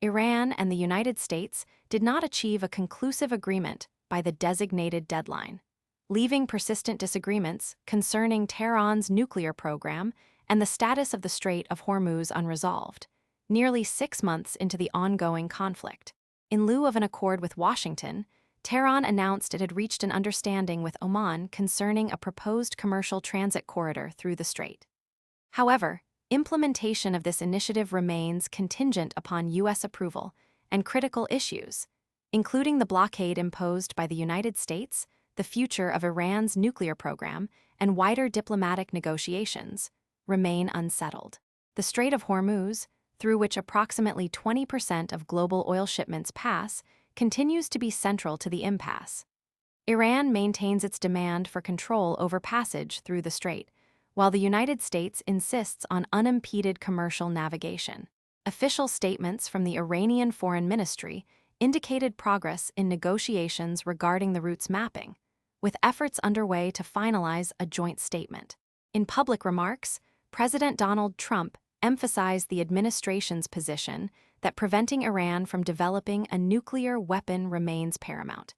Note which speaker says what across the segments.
Speaker 1: Iran and the United States did not achieve a conclusive agreement by the designated deadline, leaving persistent disagreements concerning Tehran's nuclear program and the status of the Strait of Hormuz unresolved, nearly 6 months into the ongoing conflict. In lieu of an accord with Washington, Tehran announced it had reached an understanding with Oman concerning a proposed commercial transit corridor through the strait. However, implementation of this initiative remains contingent upon U.S. approval and critical issues, including the blockade imposed by the United States, the future of Iran's nuclear program, and wider diplomatic negotiations, remain unsettled. The Strait of Hormuz, through which approximately 20% of global oil shipments pass, continues to be central to the impasse. Iran maintains its demand for control over passage through the strait, while the United States insists on unimpeded commercial navigation. Official statements from the Iranian Foreign Ministry indicated progress in negotiations regarding the route's mapping, with efforts underway to finalize a joint statement. In public remarks, President Donald Trump emphasized the administration's position that preventing Iran from developing a nuclear weapon remains paramount.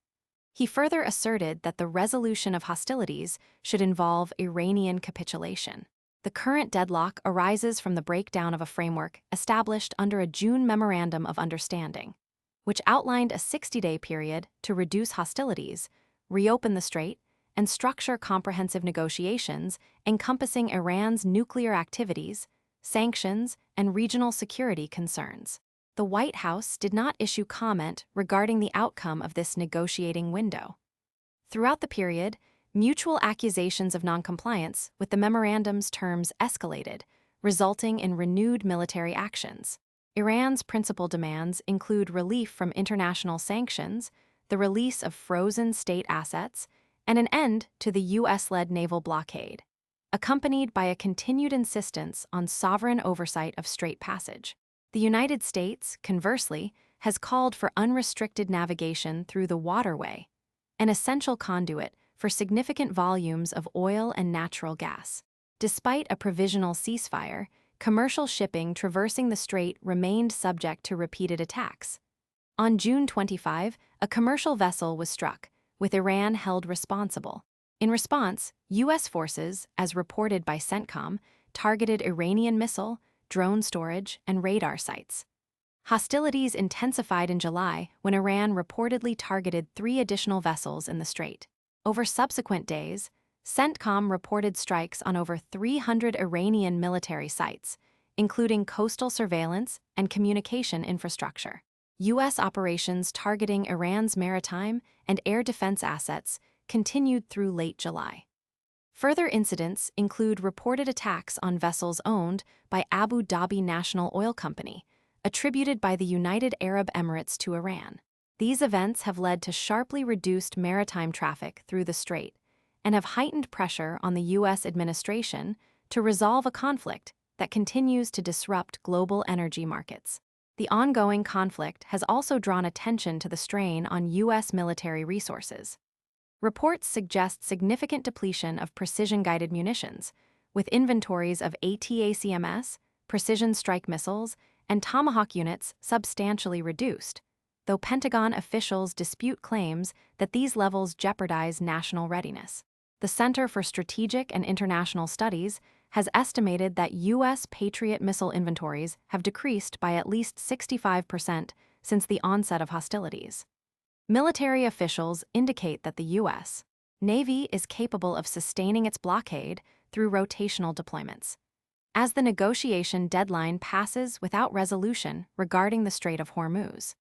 Speaker 1: He further asserted that the resolution of hostilities should involve Iranian capitulation. The current deadlock arises from the breakdown of a framework established under a June Memorandum of Understanding, which outlined a 60-day period to reduce hostilities, reopen the strait, and structure comprehensive negotiations encompassing Iran's nuclear activities, sanctions, and regional security concerns. The White House did not issue comment regarding the outcome of this negotiating window. Throughout the period, mutual accusations of noncompliance with the memorandum's terms escalated, resulting in renewed military actions. Iran's principal demands include relief from international sanctions, the release of frozen state assets, and an end to the U.S.-led naval blockade, accompanied by a continued insistence on sovereign oversight of strait passage. The United States, conversely, has called for unrestricted navigation through the waterway, an essential conduit for significant volumes of oil and natural gas. Despite a provisional ceasefire, commercial shipping traversing the strait remained subject to repeated attacks. On June 25, a commercial vessel was struck, with Iran held responsible. In response, U.S. forces, as reported by CENTCOM, targeted Iranian missile, drone storage, and radar sites. Hostilities intensified in July when Iran reportedly targeted 3 additional vessels in the strait. Over subsequent days, CENTCOM reported strikes on over 300 Iranian military sites, including coastal surveillance and communication infrastructure. U.S. operations targeting Iran's maritime and air defense assets continued through late July. Further incidents include reported attacks on vessels owned by Abu Dhabi National Oil Company, attributed by the United Arab Emirates to Iran. These events have led to sharply reduced maritime traffic through the strait and have heightened pressure on the U.S. administration to resolve a conflict that continues to disrupt global energy markets. The ongoing conflict has also drawn attention to the strain on U.S. military resources. Reports suggest significant depletion of precision-guided munitions, with inventories of ATACMS, precision strike missiles, and Tomahawk units substantially reduced, though Pentagon officials dispute claims that these levels jeopardize national readiness. The Center for Strategic and International Studies has estimated that U.S. Patriot missile inventories have decreased by at least 65% since the onset of hostilities. Military officials indicate that the U.S. Navy is capable of sustaining its blockade through rotational deployments. As the negotiation deadline passes without resolution regarding the Strait of Hormuz,